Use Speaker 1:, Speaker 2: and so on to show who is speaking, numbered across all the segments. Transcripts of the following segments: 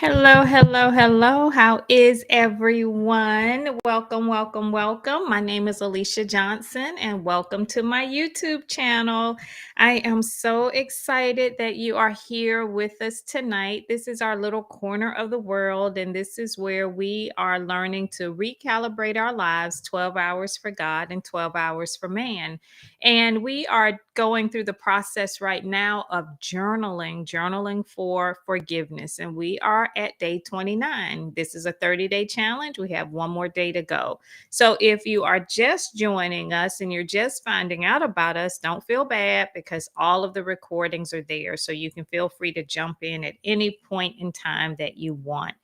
Speaker 1: Hello, hello, hello. How is everyone? Welcome, welcome, welcome. My name is Alicia Johnson, and welcome to my YouTube channel. I am so excited that you are here with us tonight. This is our little corner of the world, and this is where we are learning to recalibrate our lives 12 hours for God and 12 hours for man. And we are going through the process right now of journaling for forgiveness. And we are at day 29. This is a 30-day challenge. We have one more day to go. So if you are just joining us and you're just finding out about us, don't feel bad because all of the recordings are there. So you can feel free to jump in at any point in time that you want.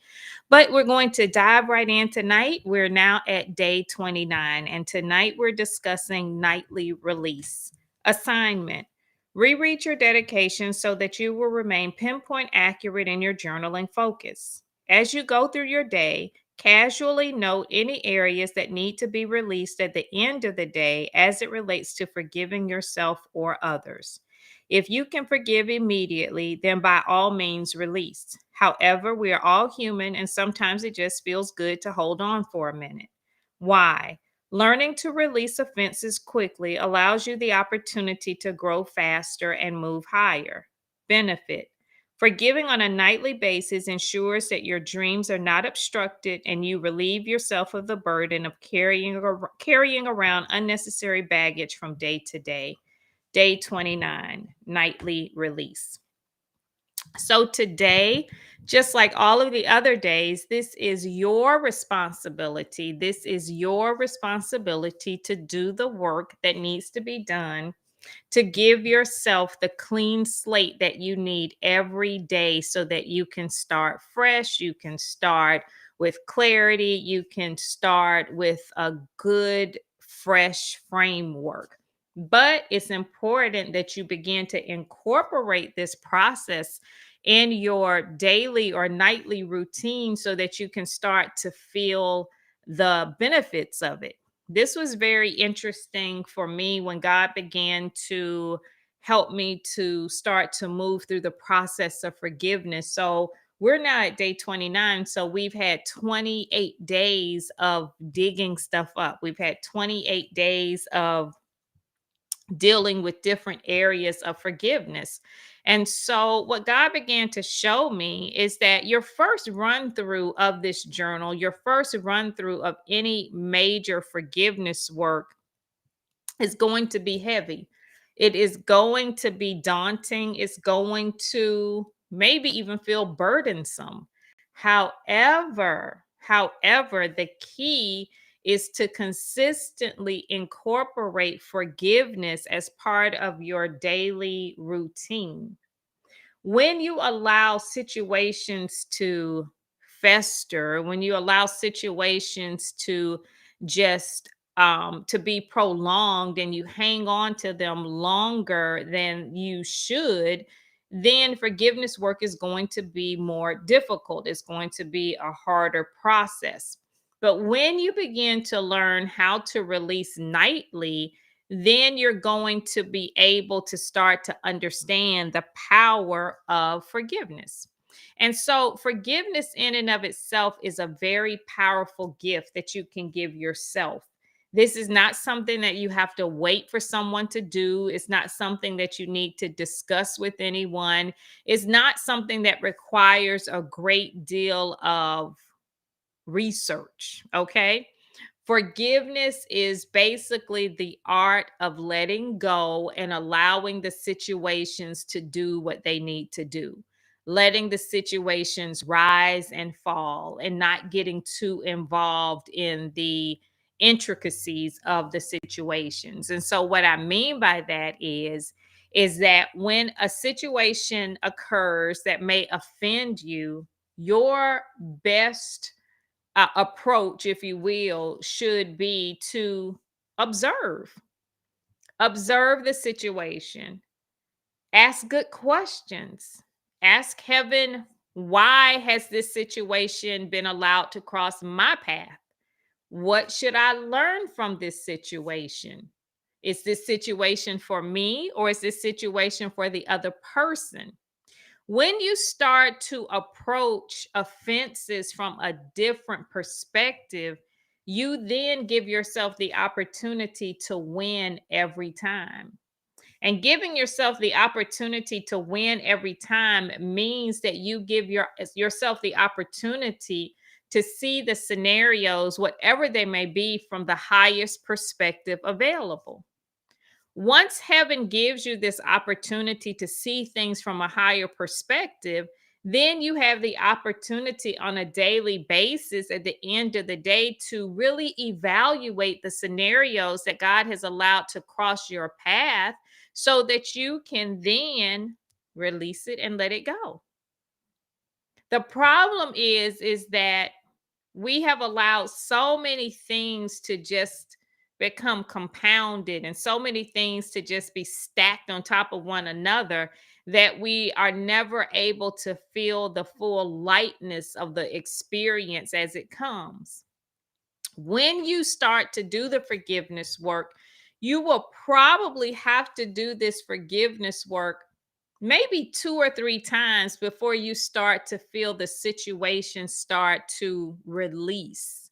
Speaker 1: But we're going to dive right in tonight. We're now at day 29, and tonight we're discussing nightly release. Assignment: reread your dedication so that you will remain pinpoint accurate in your journaling focus. As you go through your day, casually note any areas that need to be released at the end of the day as it relates to forgiving yourself or others. If you can forgive immediately, then by all means release. However, we are all human and sometimes it just feels good to hold on for a minute. Why? Learning to release offenses quickly allows you the opportunity to grow faster and move higher. Benefit: forgiving on a nightly basis ensures that your dreams are not obstructed and you relieve yourself of the burden of carrying around unnecessary baggage from day to day. Day 29, nightly release. So today, just like all of the other days, this is your responsibility. This is your responsibility to do the work that needs to be done to give yourself the clean slate that you need every day so that you can start fresh, you can start with clarity, you can start with a good, fresh framework. But it's important that you begin to incorporate this process in your daily or nightly routine so that you can start to feel the benefits of it. This was very interesting for me when God began to help me to start to move through the process of forgiveness. So we're now at day 29. So we've had 28 days of digging stuff up. We've had 28 days of dealing with different areas of forgiveness. And so, what God began to show me is that your first run through of this journal, your first run through of any major forgiveness work is going to be heavy. It is going to be daunting. It's going to maybe even feel burdensome. However, the key is to consistently incorporate forgiveness as part of your daily routine. When you allow situations to fester, when you allow situations to just to be prolonged and you hang on to them longer than you should, then forgiveness work is going to be more difficult. It's going to be a harder process. But when you begin to learn how to release nightly, then you're going to be able to start to understand the power of forgiveness. And so, forgiveness in and of itself is a very powerful gift that you can give yourself. This is not something that you have to wait for someone to do. It's not something that you need to discuss with anyone. It's not something that requires a great deal of research. Okay. Forgiveness is basically the art of letting go and allowing the situations to do what they need to do, letting the situations rise and fall, and not getting too involved in the intricacies of the situations. And so, what I mean by that is that when a situation occurs that may offend you, your best approach, if you will, should be to observe. Observe the situation. Ask good questions. Ask heaven, why has this situation been allowed to cross my path? What should I learn from this situation? Is this situation for me or is this situation for the other person? When you start to approach offenses from a different perspective, you then give yourself the opportunity to win every time. And giving yourself the opportunity to win every time means that you give yourself the opportunity to see the scenarios, whatever they may be, from the highest perspective available. Once heaven gives you this opportunity to see things from a higher perspective, then you have the opportunity on a daily basis at the end of the day to really evaluate the scenarios that God has allowed to cross your path so that you can then release it and let it go. The problem is that we have allowed so many things to just become compounded and so many things to just be stacked on top of one another that we are never able to feel the full lightness of the experience as it comes. When you start to do the forgiveness work, you will probably have to do this forgiveness work maybe 2 or 3 times before you start to feel the situation start to release.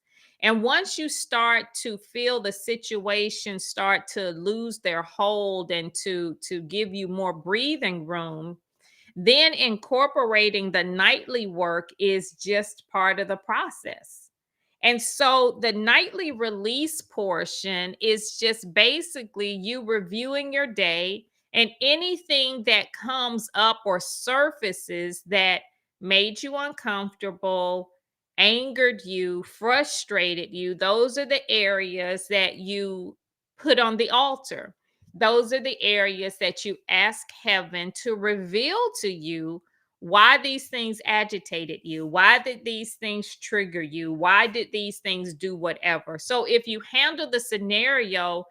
Speaker 1: And once you start to feel the situation start to lose their hold and to give you more breathing room, then incorporating the nightly work is just part of the process. And so the nightly release portion is just basically you reviewing your day and anything that comes up or surfaces that made you uncomfortable, angered you, frustrated you. Those are the areas that you put on the altar. Those are the areas that you ask heaven to reveal to you why these things agitated you. Why did these things trigger you? Why did these things do whatever? So, if you handle the scenario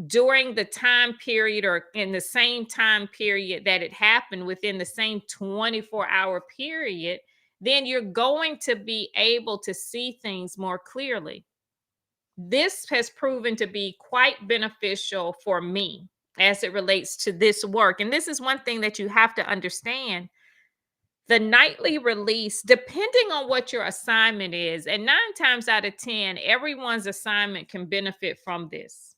Speaker 1: during the time period or in the same time period that it happened within the same 24-hour period, then you're going to be able to see things more clearly. This has proven to be quite beneficial for me as it relates to this work. And this is one thing that you have to understand: the nightly release, depending on what your assignment is, and 9 times out of 10, everyone's assignment can benefit from this.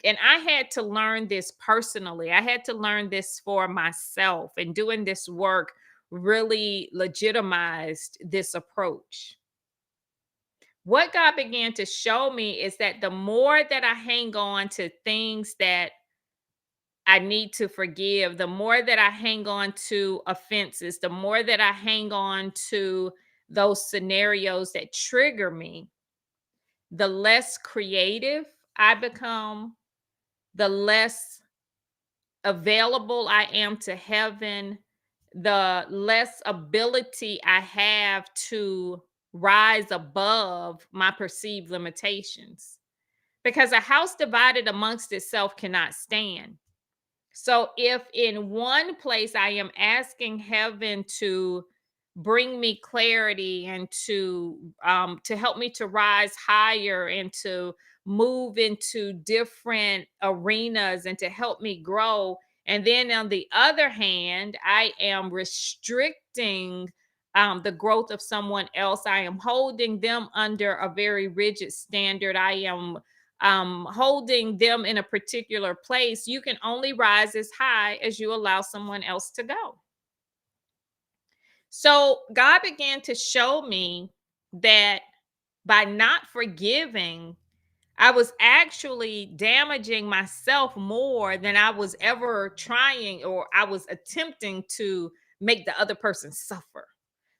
Speaker 1: And I had to learn this personally. I had to learn this for myself, and doing this work really legitimized this approach. What God began to show me is that the more that I hang on to things that I need to forgive, the more that I hang on to offenses, the more that I hang on to those scenarios that trigger me, the less creative I become, the less available I am to heaven, the less ability I have to rise above my perceived limitations. Because a house divided amongst itself cannot stand. So if in one place I am asking heaven to bring me clarity and to help me to rise higher and to move into different arenas and to help me grow, and then on the other hand I am restricting the growth of someone else, I am holding them under a very rigid standard, I am holding them in a particular place, you can only rise as high as you allow someone else to go. So God began to show me that by not forgiving, I was actually damaging myself more than I was ever trying or I was attempting to make the other person suffer.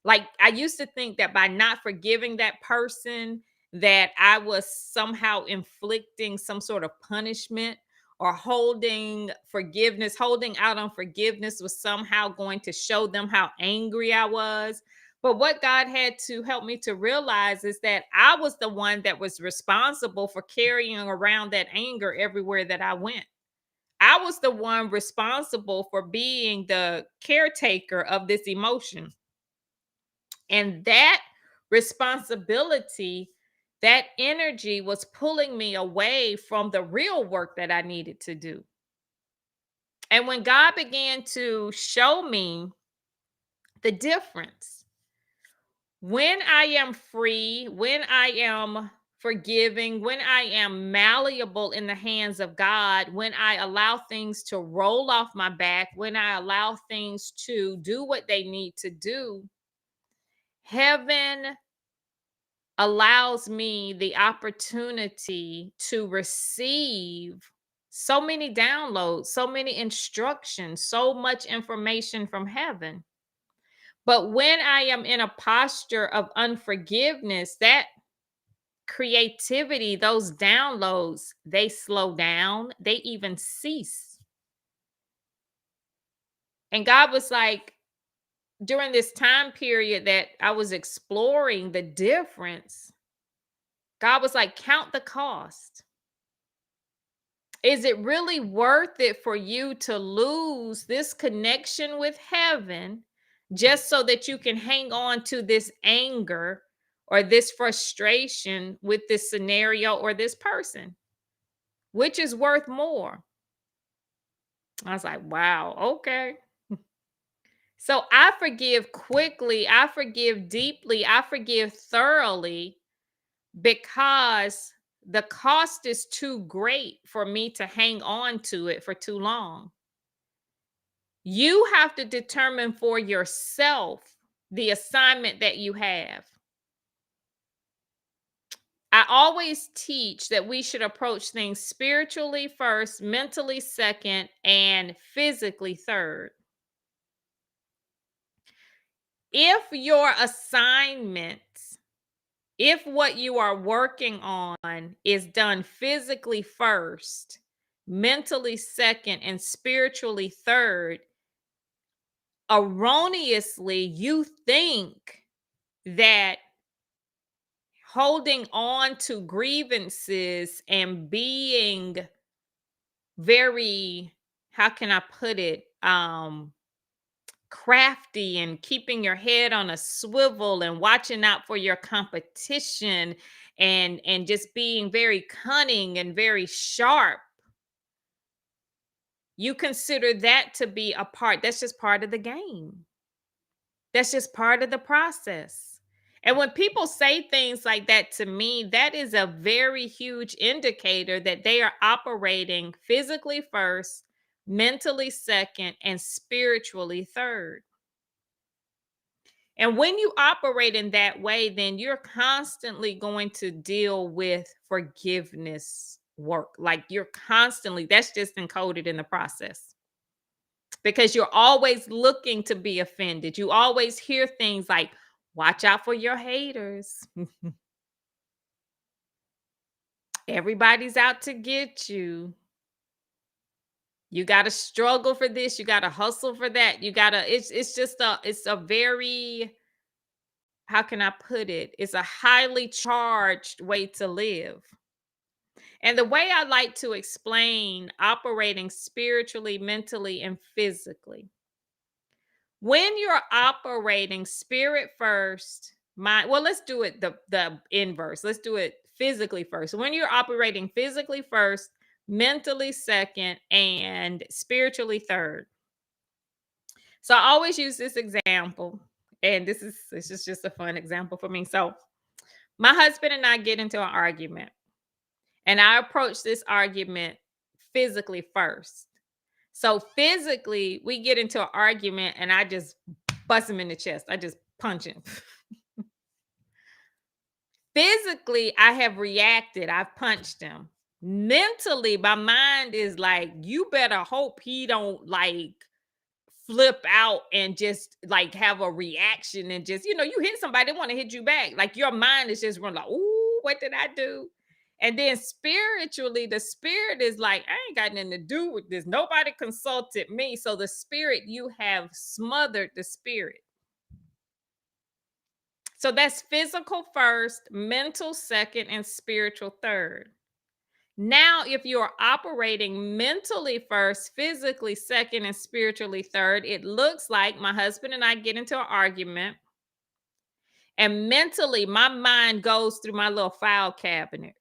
Speaker 1: Like, I used to think that by not forgiving that person, that I was somehow inflicting some sort of punishment, or holding out on forgiveness was somehow going to show them how angry I was. But what God had to help me to realize is that I was the one that was responsible for carrying around that anger everywhere that I went. I was the one responsible for being the caretaker of this emotion. And that responsibility, that energy was pulling me away from the real work that I needed to do. And when God began to show me The difference. When I am free, when I am forgiving, when I am malleable in the hands of God, when I allow things to roll off my back, when I allow things to do what they need to do, heaven allows me the opportunity to receive so many downloads, so many instructions, so much information from heaven. But when I am in a posture of unforgiveness, that creativity, those downloads, they slow down, they even cease. And God was like, during this time period that I was exploring the difference, God was like, count the cost. Is it really worth it for you to lose this connection with heaven just so that you can hang on to this anger or this frustration with this scenario or this person? Which is worth more? I was like, wow, okay. So I forgive quickly, I forgive deeply, I forgive thoroughly because the cost is too great for me to hang on to it for too long. You have to determine for yourself the assignment that you have. I always teach that we should approach things spiritually first, mentally second, and physically third. If your assignments, if what you are working on is done physically first, mentally second, and spiritually third, erroneously you think that holding on to grievances and being very, how can I put it, crafty and keeping your head on a swivel and watching out for your competition and just being very cunning and very sharp, you consider that to be a part, that's just part of the game. That's just part of the process. And when people say things like that to me, that is a very huge indicator that they are operating physically first, mentally second, and spiritually third. And when you operate in that way, then you're constantly going to deal with forgiveness work. Like you're constantly, that's just encoded in the process because you're always looking to be offended. You always hear things like, watch out for your haters. Everybody's out to get you. You got to struggle for this. You got to hustle for that. You got to, it's just it's a very, how can I put it? It's a highly charged way to live. And the way I like to explain operating spiritually, mentally, and physically, when you're operating spirit first, mind, well, let's do it the inverse. Let's do it physically first. When you're operating physically first, mentally second, and spiritually third. So I always use this example, and this is just a fun example for me. So my husband and I get into an argument, and I approach this argument physically first. So physically, we get into an argument and I just bust him in the chest. I just punch him. Physically, I have reacted. I've punched him. Mentally, my mind is like, you better hope he don't like flip out and just like have a reaction and just, you hit somebody, they want to hit you back. Like your mind is just running like, ooh, what did I do? And then spiritually, the spirit is like, I ain't got nothing to do with this. Nobody consulted me. So the spirit, you have smothered the spirit. So that's physical first, mental second, and spiritual third. Now, if you're operating mentally first, physically second, and spiritually third, it looks like my husband and I get into an argument. And mentally, my mind goes through my little file cabinet.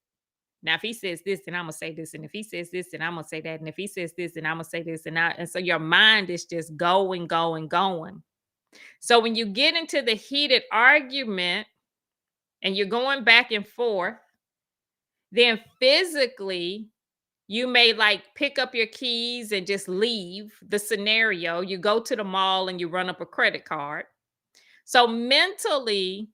Speaker 1: Now, if he says this, then I'm gonna say this, and if he says this, then I'm gonna say that, and if he says this, then I'm gonna say this, and so your mind is just going, going, going. So when you get into the heated argument and you're going back and forth, then physically you may like pick up your keys and just leave the scenario. You go to the mall and you run up a credit card. So mentally,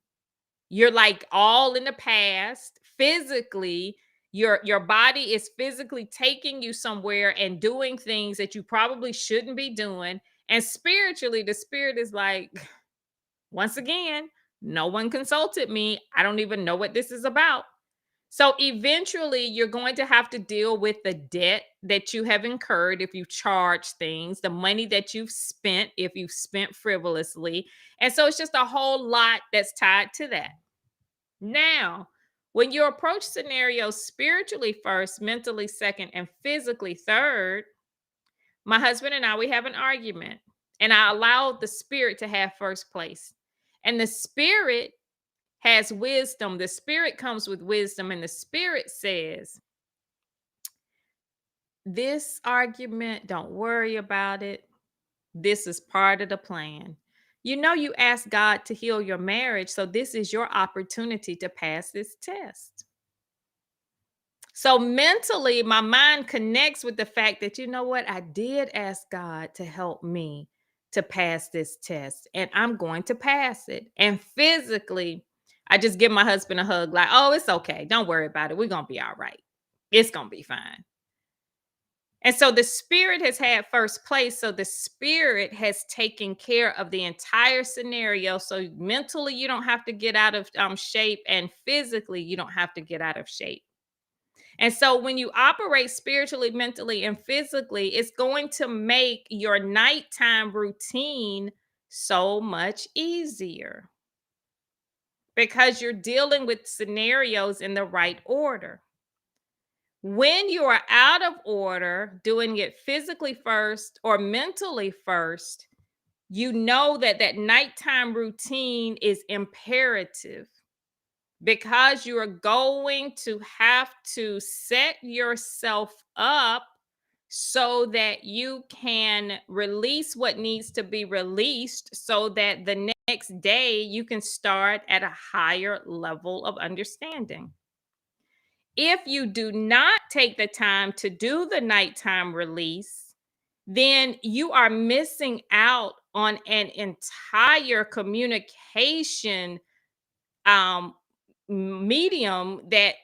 Speaker 1: you're like all in the past. Physically, your body is physically taking you somewhere and doing things that you probably shouldn't be doing. And spiritually, the spirit is like, once again, no one consulted me. I don't even know what this is about. So eventually, you're going to have to deal with the debt that you have incurred if you charge things, the money that you've spent if you've spent frivolously. And so it's just a whole lot that's tied to that. Now, when you approach scenarios spiritually first, mentally second, and physically third, my husband and I, we have an argument, and I allow the spirit to have first place. And the spirit has wisdom. The spirit comes with wisdom, and the spirit says, this argument, don't worry about it. This is part of the plan. You know, you asked God to heal your marriage, so this is your opportunity to pass this test. So mentally, my mind connects with the fact that, you know what, I did ask God to help me to pass this test, and I'm going to pass it. And physically, I just give my husband a hug, like, oh, it's okay. Don't worry about it. We're going to be all right. It's going to be fine. And so the spirit has had first place. So the spirit has taken care of the entire scenario. So mentally, you don't have to get out of shape, and physically, you don't have to get out of shape. And so when you operate spiritually, mentally, and physically, it's going to make your nighttime routine so much easier because you're dealing with scenarios in the right order. When you are out of order, doing it physically first or mentally first, you know that that nighttime routine is imperative because you are going to have to set yourself up so that you can release what needs to be released so that the next day you can start at a higher level of understanding. If you do not take the time to do the nighttime release, then you are missing out on an entire communication um, medium that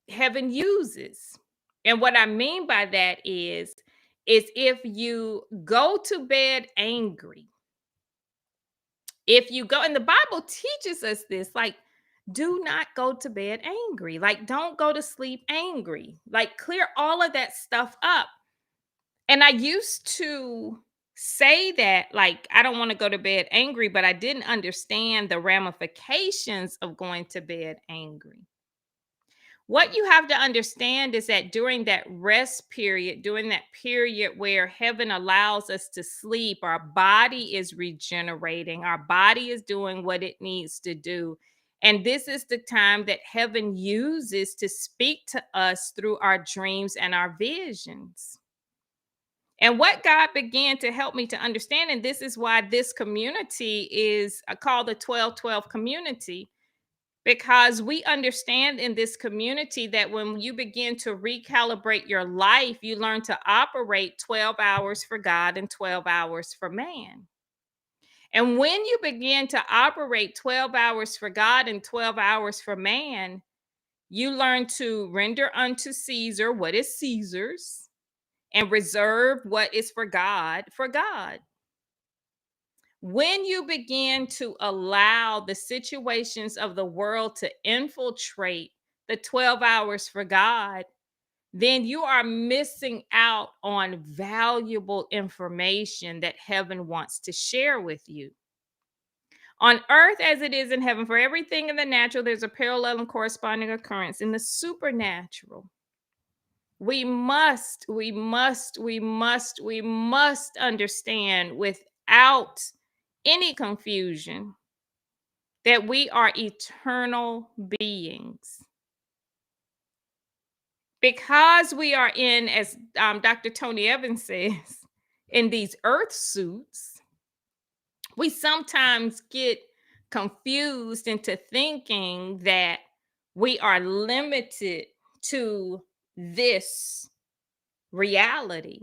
Speaker 1: heaven uses. And what I mean by that is if you go to bed angry, if you go, and the Bible teaches us this, like, do not go to bed angry. Like, don't go to sleep angry. Like, clear all of that stuff up. And I used to say that, like, I don't want to go to bed angry, but I didn't understand the ramifications of going to bed angry. What you have to understand is that during that rest period, during that period where heaven allows us to sleep, our body is regenerating, our body is doing what it needs to do. And this is the time that heaven uses to speak to us through our dreams and our visions. And what God began to help me to understand, and this is why this community is called the 1212 community, because we understand in this community that when you begin to recalibrate your life, you learn to operate 12 hours for God and 12 hours for man. And when you begin to operate 12 hours for God and 12 hours for man, you learn to render unto Caesar what is Caesar's and reserve what is for God for God. When you begin to allow the situations of the world to infiltrate the 12 hours for God, then you are missing out on valuable information that heaven wants to share with you. On earth as it is in heaven, for everything in the natural, there's a parallel and corresponding occurrence in the supernatural. We must understand without any confusion that we are eternal beings. Because we are in, as Dr. Tony Evans says, in these earth suits, We sometimes get confused into thinking that we are limited to this reality.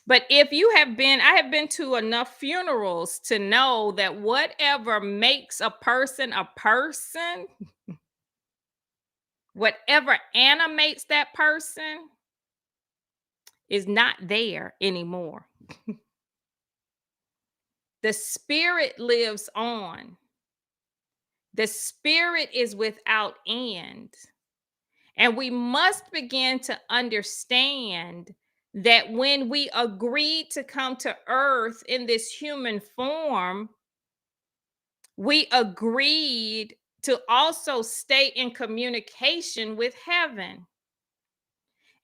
Speaker 1: But if you have been, I have been to enough funerals to know that whatever makes a person, whatever animates that person is not there anymore. The spirit lives on. The spirit is without end. And we must begin to understand that when we agreed to come to earth in this human form, we agreed to also stay in communication with heaven.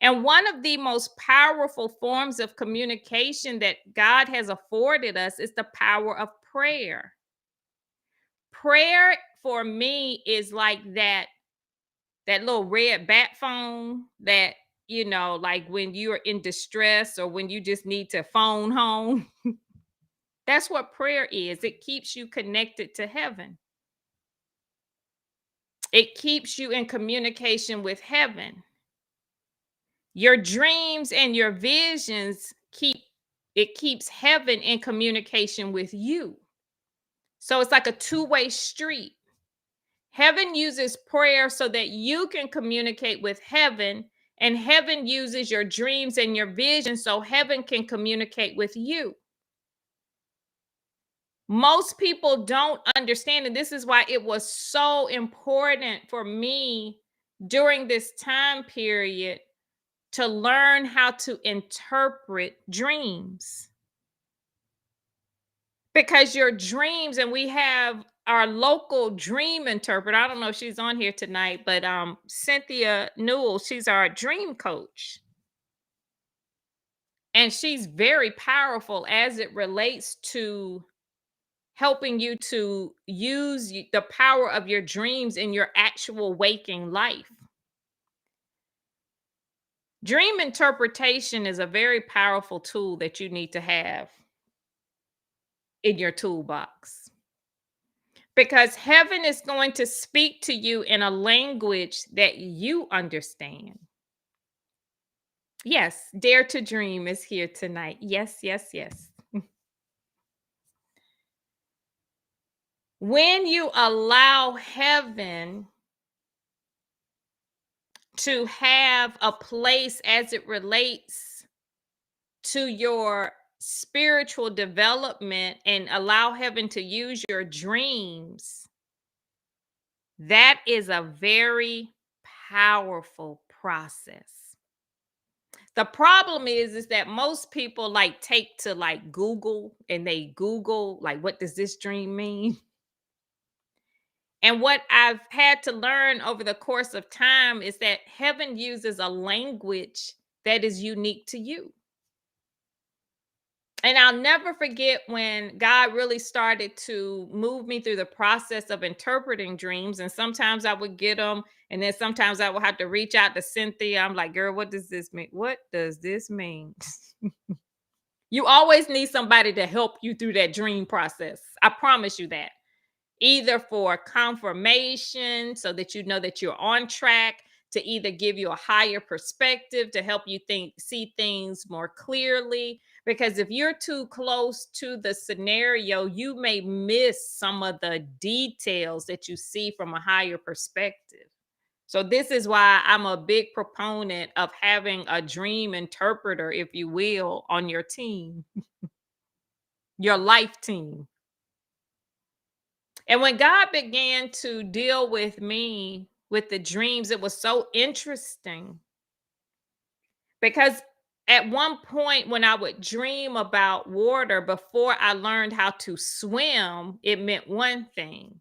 Speaker 1: And one of the most powerful forms of communication that God has afforded us is the power of prayer. Prayer for me is like that little red bat phone that, like when you're in distress or when you just need to phone home. That's what prayer is. It keeps you connected to heaven. It keeps you in communication with heaven. Your dreams and your visions keeps heaven in communication with you. So it's like a two-way street. Heaven uses prayer so that you can communicate with heaven, and heaven uses your dreams and your visions so heaven can communicate with you. Most people don't understand, and this is why it was so important for me during this time period to learn how to interpret dreams. Because your dreams, and we have our local dream interpreter. I don't know if she's on here tonight, but Cynthia Newell, she's our dream coach. And she's very powerful as it relates to helping you to use the power of your dreams in your actual waking life. Dream interpretation is a very powerful tool that you need to have in your toolbox. Because heaven is going to speak to you in a language that you understand. Yes, Dare to Dream is here tonight. Yes, yes, yes. When you allow heaven to have a place as it relates to your spiritual development and allow heaven to use your dreams, that is a very powerful process. The problem is that most people like take to like Google and they Google like, what does this dream mean? And what I've had to learn over the course of time is that heaven uses a language that is unique to you. And I'll never forget when God really started to move me through the process of interpreting dreams. And sometimes I would get them, and then sometimes I would have to reach out to Cynthia. I'm like, girl, what does this mean? What does this mean? You always need somebody to help you through that dream process. I promise you that. Either for confirmation so that you know that you're on track, to either give you a higher perspective, to help you see things more clearly. Because if you're too close to the scenario, you may miss some of the details that you see from a higher perspective. So this is why I'm a big proponent of having a dream interpreter, if you will, on your team, your life team. And when God began to deal with me with the dreams, it was so interesting because at one point when I would dream about water before I learned how to swim, it meant one thing.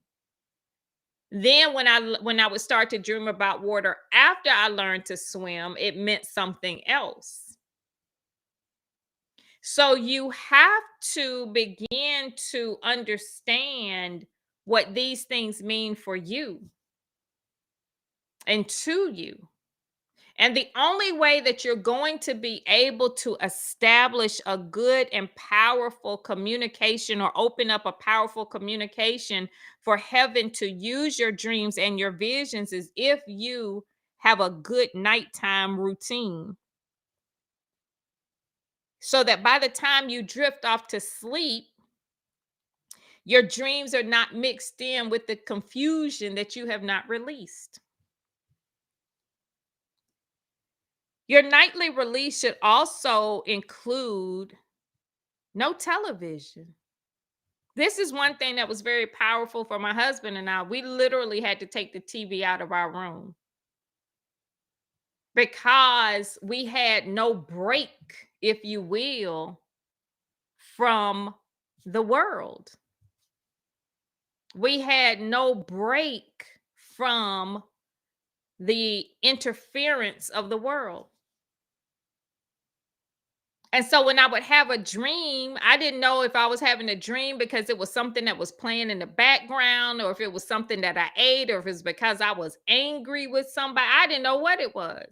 Speaker 1: Then when I would start to dream about water after I learned to swim, it meant something else. So you have to begin to understand what these things mean for you and to you. And the only way that you're going to be able to establish a good and powerful communication or open up a powerful communication for heaven to use your dreams and your visions is if you have a good nighttime routine. So that by the time you drift off to sleep, your dreams are not mixed in with the confusion that you have not released. Your nightly release should also include no television. This is one thing that was very powerful for my husband and I. We literally had to take the TV out of our room because we had no break, if you will, from the world. We had no break from the interference of the world. And so when I would have a dream, I didn't know if I was having a dream because it was something that was playing in the background, or if it was something that I ate, or if it's because I was angry with somebody. I didn't know what it was.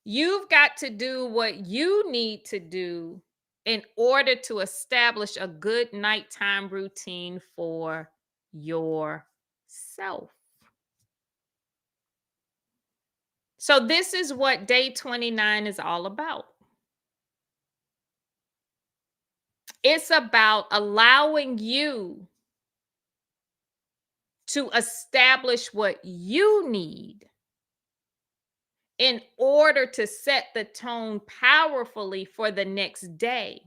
Speaker 1: You've got to do what you need to do in order to establish a good nighttime routine for yourself. So, this is what day 29 is all about. It's about allowing you to establish what you need in order to set the tone powerfully for the next day.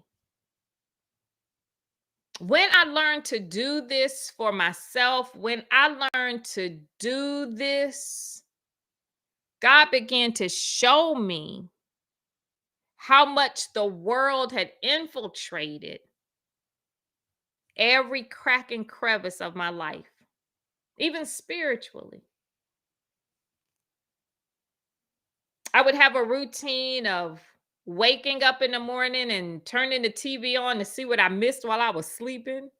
Speaker 1: When I learned to do this for myself, when I learned to do this, God began to show me how much the world had infiltrated every crack and crevice of my life, even spiritually. I would have a routine of waking up in the morning and turning the TV on to see what I missed while I was sleeping.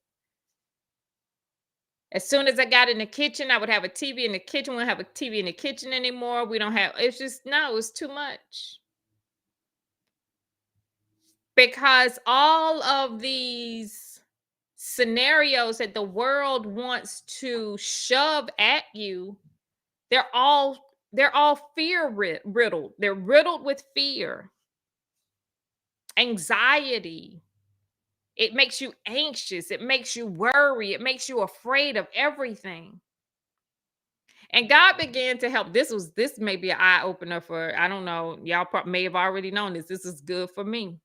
Speaker 1: As soon as I got in the kitchen, I would have a TV in the kitchen. We don't have a TV in the kitchen anymore. We don't have, it's just, no, it's too much. Because all of these scenarios that the world wants to shove at you, they're all riddled. They're riddled with fear, anxiety. It makes you anxious. It makes you worry. It makes you afraid of everything. And God began to help. This may be an eye opener for, I don't know, y'all may have already known this. This is good for me.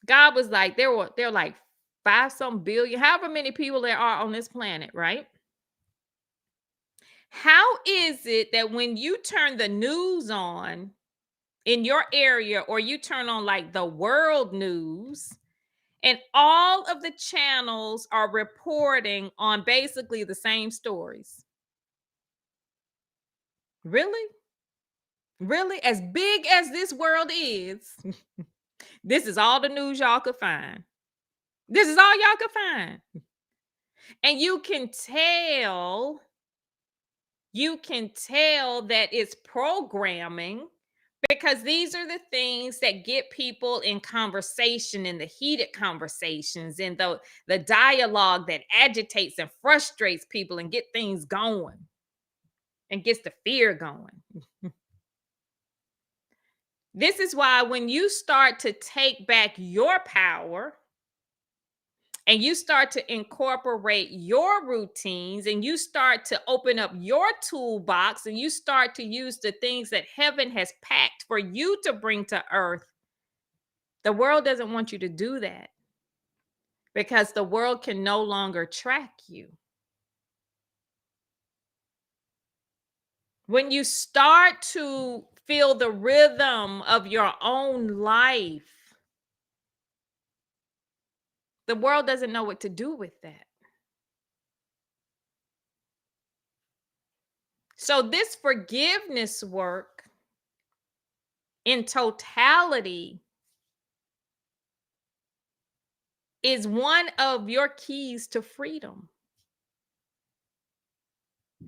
Speaker 1: God was like, they're like 5 some billion, however many people there are on this planet, right? How is it that when you turn the news on in your area, or you turn on like the world news, and all of the channels are reporting on basically the same stories? Really? Really? As big as this world is, this is all the news y'all could find. This is all y'all could find. And you can tell that it's programming, because these are the things that get people in conversation, in the heated conversations, in the dialogue that agitates and frustrates people and get things going and gets the fear going. This is why when you start to take back your power and you start to incorporate your routines and you start to open up your toolbox and you start to use the things that heaven has packed for you to bring to earth, the world doesn't want you to do that, because the world can no longer track you. When you start to feel the rhythm of your own life, the world doesn't know what to do with that. So, this forgiveness work in totality is one of your keys to freedom.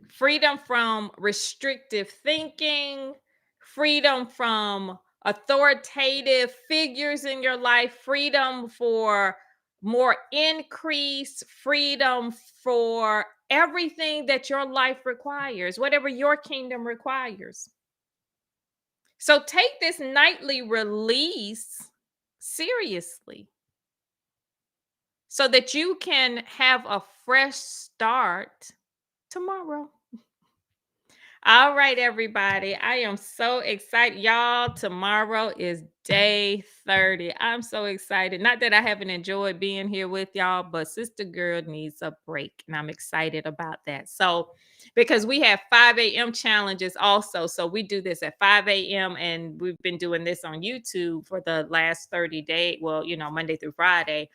Speaker 1: freedom from restrictive thinking, freedom from authoritative figures in your life, freedom for more increase, freedom for everything that your life requires, whatever your kingdom requires. So take this nightly release seriously so that you can have a fresh start tomorrow. All right, everybody. I am so excited. Y'all, tomorrow is day 30. I'm so excited. Not that I haven't enjoyed being here with y'all, but Sister Girl needs a break. And I'm excited about that. So, because we have 5 a.m. challenges also. So, we do this at 5 a.m. And we've been doing this on YouTube for the last 30 days. Well, Monday through Friday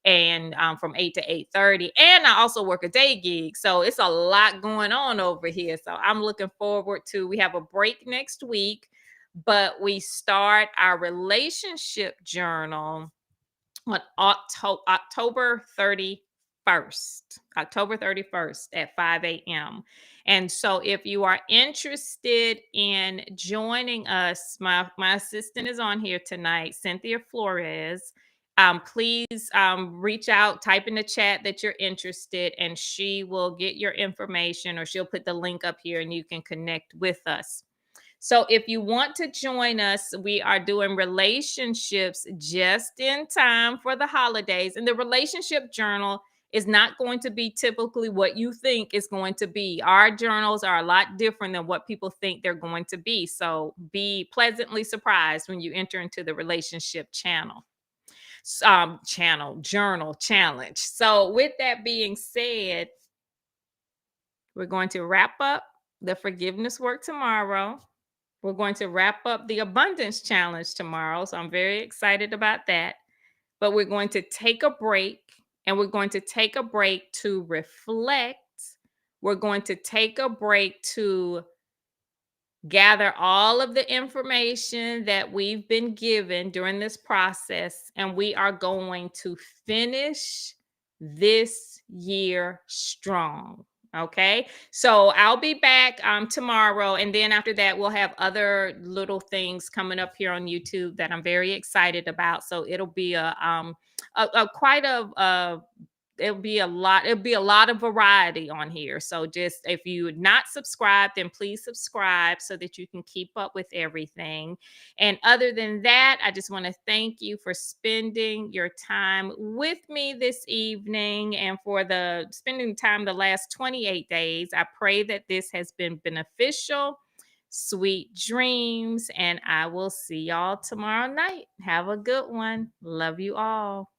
Speaker 1: and from 8 to 8:30. And I also work a day gig. So it's a lot going on over here. So I'm looking forward to we have a break next week, but we start our relationship journal on October 31st. October 31st at 5 a.m. And so if you are interested in joining us, my assistant is on here tonight, Cynthia Flores. Please reach out, type in the chat that you're interested, and she will get your information or she'll put the link up here and you can connect with us. So if you want to join us, we are doing relationships just in time for the holidays. And the relationship journal is not going to be typically what you think is going to be. Our journals are a lot different than what people think they're going to be. So be pleasantly surprised when you enter into the relationship journal challenge. So with that being said, we're going to wrap up the forgiveness work tomorrow. We're going to wrap up the abundance challenge tomorrow. So I'm very excited about that. But we're going to take a break and we're going to take a break to reflect. We're going to take a break to gather all of the information that we've been given during this process. And we are going to finish this year strong. Okay, so I'll be back tomorrow, and then after that, we'll have other little things coming up here on YouTube that I'm very excited about. So it'll be a quite a it'll be a lot of variety on here. So just if you're not subscribed, then please subscribe so that you can keep up with everything. And other than that, I just want to thank you for spending your time with me this evening and for the spending time the last 28 days. I pray that this has been beneficial. Sweet dreams, and I will see y'all tomorrow night. Have a good one. Love you all.